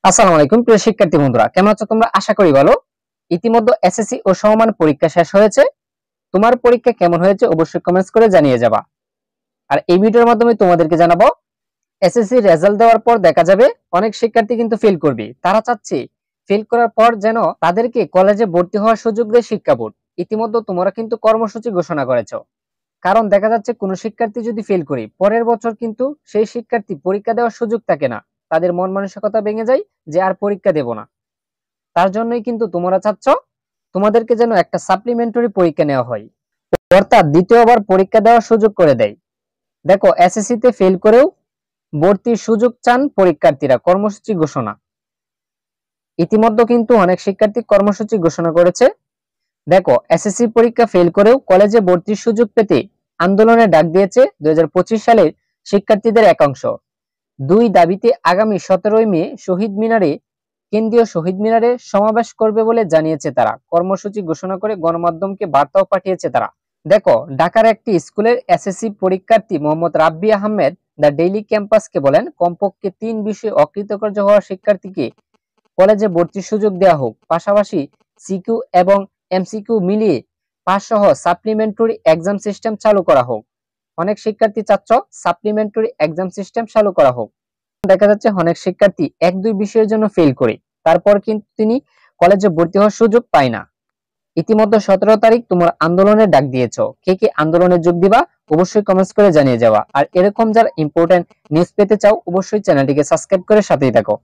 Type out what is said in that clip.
আসসালামু আলাইকুম প্রিয় শিক্ষার্থী বন্ধুরা, কেমন আছো তোমরা? আশা করি ভালো। ইতিমধ্যে এসএসসি ও সমমান পরীক্ষা শেষ হয়েছে। তোমার পরীক্ষা কেমন হয়েছে অবশ্যই কমেন্টস করে জানিয়ে যাবা। আর এই ভিডিওর মাধ্যমে তোমাদেরকে জানাবো এসএসসি রেজাল্ট দেওয়ার পর দেখা যাবে অনেক শিক্ষার্থী কিন্তু ফেল করবে। তারা চাচ্ছে ফেল করার পর যেন তাদেরকে কলেজে ভর্তি হওয়ার সুযোগ দেয় শিক্ষা বোর্ড। ইতিমধ্যে তোমরা কিন্তু কর্মসূচি ঘোষণা করেছো। কারণ দেখা যাচ্ছে কোনো শিক্ষার্থী যদি ফেল করে পরের বছর কিন্তু সেই শিক্ষার্থী পরীক্ষা দেওয়ার সুযোগ থাকে না। তাদের মন মানসিকতা ভেঙে যায় যে আর পরীক্ষা দেব না। তার জন্যই কিন্তু তোমরা চাচ্ছ তোমাদেরকে যেন একটা সাপ্লিমেন্টারি পরীক্ষা নেওয়া হয়, অর্থাৎ দ্বিতীয়বার পরীক্ষা দেওয়ার সুযোগ করে দেয়। দেখো, এসএসসি তে ফেল করেও ভর্তির সুযোগ চান পরীক্ষার্থীরা। কর্মসূচি ঘোষণা ইতিমধ্যে কিন্তু অনেক শিক্ষার্থী কর্মসূচি ঘোষণা করেছে। দেখো, এসএসসি পরীক্ষা ফেল করেও কলেজে ভর্তির সুযোগ পেতে আন্দোলনে ডাক দিয়েছে 2025 সালের শিক্ষার্থীদের একাংশ। দুই দাবিতে আগামী 17 মে শহীদ মিনারে কেন্দ্রীয় শহীদ মিনারে সমাবেশ করবে বলে জানিয়েছে তারা। কর্মসূচি ঘোষণা করে গণমাধ্যমকে বার্তাও পাঠিয়েছে তারা। দেখো, ঢাকার একটি স্কুলের এসএসসি পরীক্ষার্থী মোহাম্মদ রাব্বি আহমেদ দ্য ডেইলি ক্যাম্পাসকে বলেন, কমপক্ষে 3 বিষয়ে অকৃতকার্য হওয়া শিক্ষার্থীকে কলেজে ভর্তির সুযোগ দেওয়া হোক, পাশাপাশি সিকিউ এবং এমসিকিউ মিলিয়ে পাস সহ সাপ্লিমেন্টারি এক্সাম সিস্টেম চালু করা হোক। অনেক শিক্ষার্থী চাচ্ছ সাপ্লিমেন্টারি এক্সাম সিস্টেম চালু করা হোক। দেখা যাচ্ছে অনেক শিক্ষার্থী 1-2 বিষয়ের জন্য ফেল করে তারপর কিন্তু তিনি কলেজে ভর্তি হওয়ার সুযোগ পায় না। ইতিমধ্যে 17 তারিখ তোমরা আন্দোলনের ডাক দিয়েছো। কে কে আন্দোলনে যোগ দিবা অবশ্যই কমেন্টস করে জানিয়ে যাওয়া। আর এরকম যারা ইম্পর্টেন্ট নিউজ পেতে চাও অবশ্যই চ্যানেলটিকে সাবস্ক্রাইব করে সাথেই থাকো।